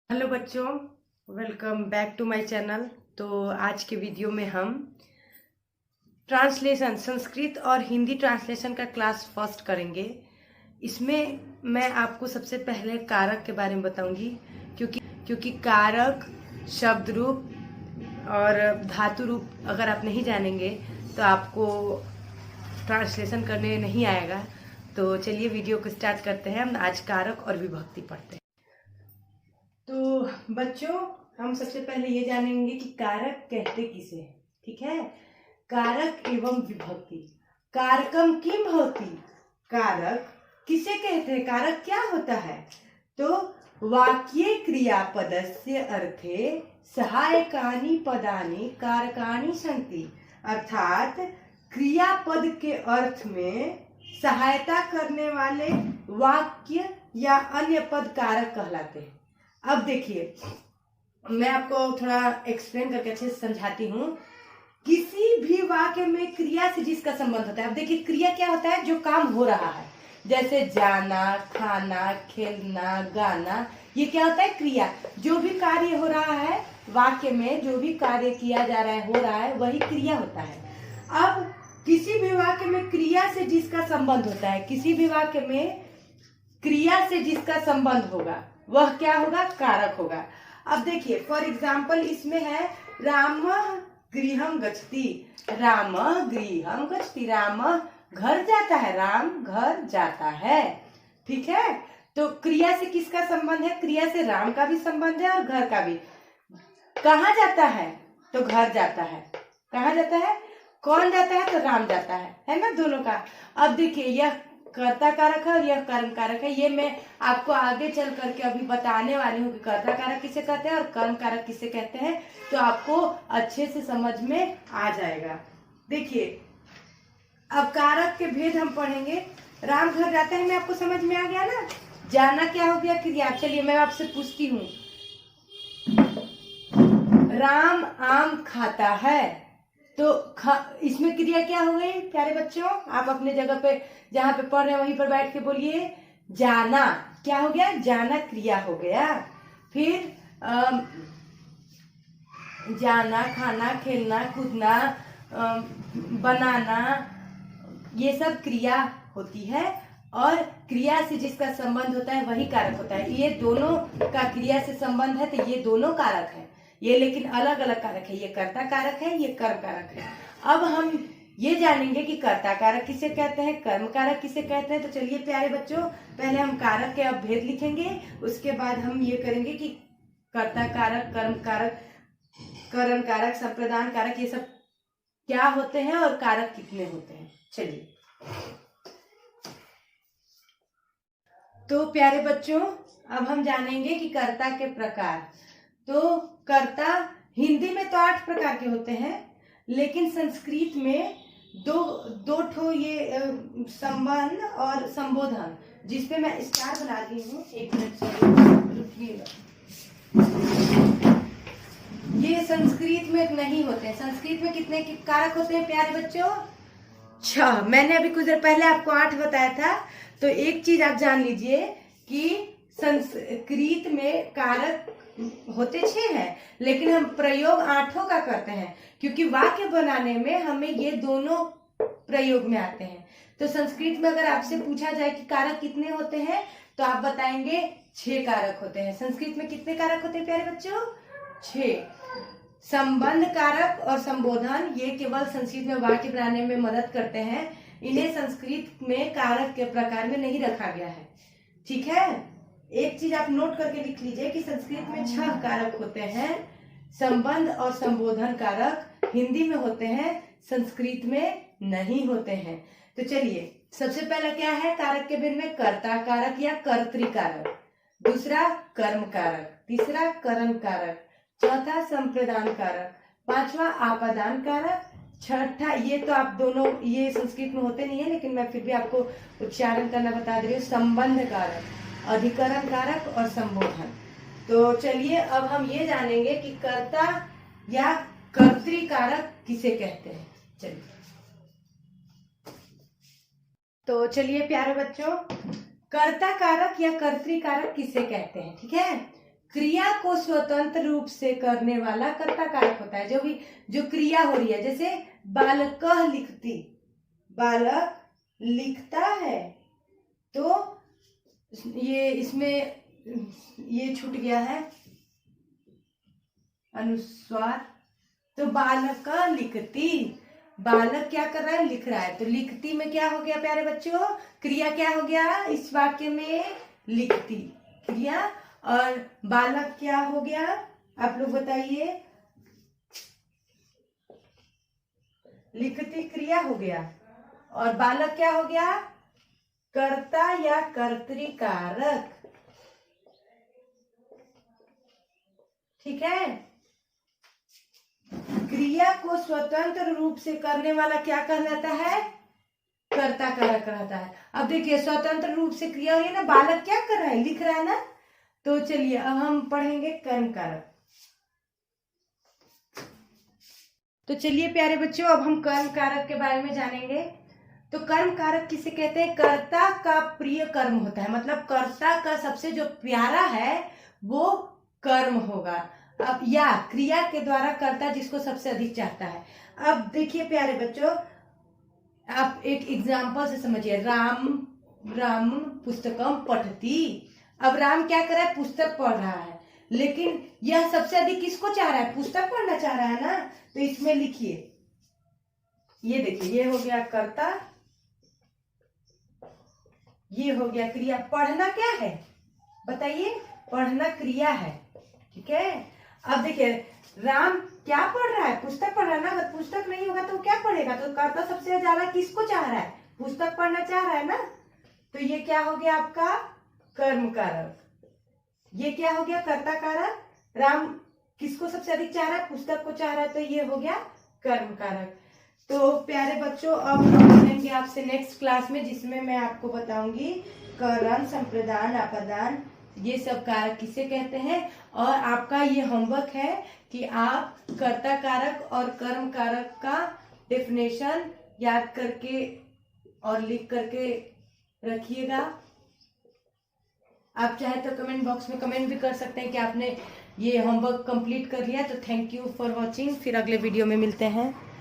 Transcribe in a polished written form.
Hello बच्चों, welcome back to my channel. तो आज के वीडियो में हम ट्रांसलेशन, संस्कृत और हिंदी ट्रांसलेशन का क्लास फर्स्ट करेंगे। इसमें मैं आपको सबसे पहले कारक के बारे में बताऊंगी, क्योंकि कारक, शब्द रूप और धातु रूप अगर आप नहीं जानेंगे तो आपको ट्रांसलेशन करने नहीं आएगा। तो चलिए वीडियो को स्टार्ट करते हैं। हम आज कारक और विभक्ति पढ़ते हैं। तो बच्चों, हम सबसे पहले ये जानेंगे कि कारक कहते किसे हैं। ठीक है, कारक एवं विभक्ति। कारकम किम भवति, कारक किसे कहते हैं, कारक क्या होता है। तो वाक्ये क्रियापदस्य अर्थे सहायकानि पदानि कारकानि सन्ति, अर्थात क्रियापद के अर्थ में सहायता करने वाले वाक्य या अन्य पद कारक कहलाते हैं। अब देखिए, मैं आपको थोड़ा एक्सप्लेन करके अच्छे से समझाती हूँ। किसी भी वाक्य में क्रिया से जिसका संबंध होता है। अब देखिए, क्रिया क्या होता है, जो काम हो रहा है, जैसे जाना, खाना, खेलना, गाना, ये क्या होता है, क्रिया। जो भी कार्य हो रहा है वाक्य में, जो भी कार्य किया जा रहा है, हो रहा है, वही क्रिया होता है। अब किसी भी वाक्य में क्रिया से जिसका संबंध होता है, किसी भी वाक्य में क्रिया से जिसका संबंध होगा वह क्या होगा, कारक होगा। अब देखिए, फॉर एग्जाम्पल इसमें है रामः गृहं गच्छति, रामः गृहं गच्छति, रामः घर जाता है, राम घर जाता है। ठीक है, तो क्रिया से किसका संबंध है, क्रिया से राम का भी संबंध है और घर का भी। कहाँ जाता है, तो घर जाता है। कहाँ जाता है, कौन जाता है, तो राम जाता है ना, दोनों का। अब देखिए, यह कर्ता कारक है और यह कर्म कारक है। ये मैं आपको आगे चल करके अभी बताने वाली हूँ कि कर्ता कारक किसे कहते हैं और कर्म कारक किसे कहते हैं, तो आपको अच्छे से समझ में आ जाएगा। देखिए, अब कारक के भेद हम पढ़ेंगे। राम घर जाता है, मैं आपको समझ में आ गया ना। जाना क्या हो गया, क्रिया। चलिए मैं आपसे पूछती हूँ, राम आम खाता है, तो इसमें क्रिया क्या हो गई प्यारे बच्चों। आप अपने जगह पे जहां पे पढ़ रहे हैं वहीं पर बैठ के बोलिए, जाना क्या हो गया, जाना क्रिया हो गया। फिर जाना, खाना, खेलना, कूदना, बनाना, ये सब क्रिया होती है और क्रिया से जिसका संबंध होता है वही कारक होता है। ये दोनों का क्रिया से संबंध है, तो ये दोनों कारक है। ये लेकिन अलग अलग कारक है, ये कर्ता कारक है, ये कर्म कारक है। अब हम ये जानेंगे कि कर्ता कारक किसे कहते हैं, कर्म कारक किसे कहते हैं। तो चलिए प्यारे बच्चों, पहले हम कारक के अब भेद लिखेंगे, उसके बाद हम ये करेंगे कि कर्ता कारक, कर्म कारक, करण कारक, संप्रदान कारक, ये सब क्या होते हैं और कारक कितने होते हैं। चलिए, तो प्यारे बच्चों, अब हम जानेंगे कि कर्ता के प्रकार। तो कर्ता हिंदी में तो 8 प्रकार के होते हैं, लेकिन संस्कृत में दो ठो ये संबंध और संबोधन, जिसपे मैं स्टार बना दी हूँ। एक मिनट रुकिएगा। ये संस्कृत में नहीं होते हैं। संस्कृत में कितने कारक होते हैं प्यारे बच्चों, 6। मैंने अभी कुछ देर पहले आपको 8 बताया था। तो एक चीज आप जान लीजिए कि संस्कृत में कारक होते 6 हैं, लेकिन हम प्रयोग 8 का करते हैं, क्योंकि वाक्य बनाने में हमें ये दोनों प्रयोग में आते हैं। तो संस्कृत में अगर आपसे पूछा जाए कि कारक कितने होते हैं, तो आप बताएंगे 6 कारक होते हैं। संस्कृत में कितने कारक होते हैं प्यारे बच्चों, 6। संबंध कारक और संबोधन, ये केवल संस्कृत में वाक्य बनाने में मदद करते हैं। इन्हें संस्कृत में कारक के प्रकार में नहीं रखा गया है। ठीक है, एक चीज आप नोट करके लिख लीजिए कि संस्कृत में 6 कारक होते हैं। संबंध और संबोधन कारक हिंदी में होते हैं, संस्कृत में नहीं होते हैं। तो चलिए, सबसे पहला क्या है कारक के भेद में, कर्ता कारक या कर्तृ कारक, दूसरा कर्म कारक, तीसरा करण कारक, चौथा संप्रदान कारक, 5वां आपादान कारक, छठा, ये तो आप दोनों ये संस्कृत में होते नहीं है, लेकिन मैं फिर भी आपको उच्चारण करना बता रही हूँ, संबंध कारक, अधिकरण कारक और संबोधन। तो चलिए, अब हम ये जानेंगे कि कर्ता या कर्तृ कारक किसे कहते हैं। चलिए, तो चलिए प्यारे बच्चों, कर्ता कारक या कर्तृ कारक किसे कहते हैं। ठीक है, क्रिया को स्वतंत्र रूप से करने वाला कर्ता कारक होता है। जो क्रिया हो रही है, जैसे बालकः लिखती, बालक लिखता है, तो ये इसमें ये छूट गया है अनुस्वार, तो बालकः लिखती, बालक क्या कर रहा है, लिख रहा है, तो लिखती में क्या हो गया प्यारे बच्चों, क्रिया क्या हो गया इस वाक्य में, लिखती क्रिया, और बालक क्या हो गया आप लोग बताइए, लिखती क्रिया हो गया, और बालक क्या हो गया, कर्ता या कर्तृकारक। ठीक है, क्रिया को स्वतंत्र रूप से करने वाला क्या कहलाता है, कर्ता कारक रहता है। अब देखिए स्वतंत्र रूप से क्रिया हो रही है ना, बालक क्या कर रहा है, लिख रहा है ना, तो चलिए अब हम पढ़ेंगे कर्म कारक। तो चलिए प्यारे बच्चों अब हम कर्म कारक के बारे में जानेंगे। तो कर्म कारक किसे कहते हैं, कर्ता का प्रिय कर्म होता है, मतलब कर्ता का सबसे जो प्यारा है वो कर्म होगा, अब या क्रिया के द्वारा कर्ता जिसको सबसे अधिक चाहता है। अब देखिए प्यारे बच्चों, आप एक एग्जाम्पल से समझिए, राम पुस्तकम पठती, अब राम क्या कर रहा है, पुस्तक पढ़ रहा है, लेकिन यह सबसे अधिक किसको चाह रहा है, पुस्तक पढ़ना चाह रहा है ना, तो इसमें लिखिए, ये देखिए ये हो गया कर्ता, ये हो गया क्रिया। पढ़ना क्या है बताइए, पढ़ना क्रिया है। ठीक है, अब देखिए राम क्या पढ़ रहा है, पुस्तक पढ़ रहा है ना, अगर पुस्तक नहीं होगा तो क्या पढ़ेगा, तो कर्ता सबसे ज्यादा किसको चाह रहा है, पुस्तक पढ़ना चाह रहा है ना, तो ये क्या हो गया आपका कर्म कारक, ये क्या हो गया कर्ता कारक, राम किसको सबसे अधिक चाह रहा है, पुस्तक को चाह रहा है, तो ये हो गया कर्म कारक। तो प्यारे बच्चों अब हम मिलेंगे आपसे नेक्स्ट क्लास में, जिसमें मैं आपको बताऊंगी करण, संप्रदान, अपादान, ये सब कारक किसे कहते हैं, और आपका ये होमवर्क है कि आप कर्ता कारक और कर्म कारक का डेफिनेशन याद करके और लिख करके रखिएगा। आप चाहे तो कमेंट बॉक्स में कमेंट भी कर सकते हैं कि आपने ये होमवर्क कंप्लीट कर लिया। तो थैंक यू फॉर वॉचिंग, फिर अगले वीडियो में मिलते हैं।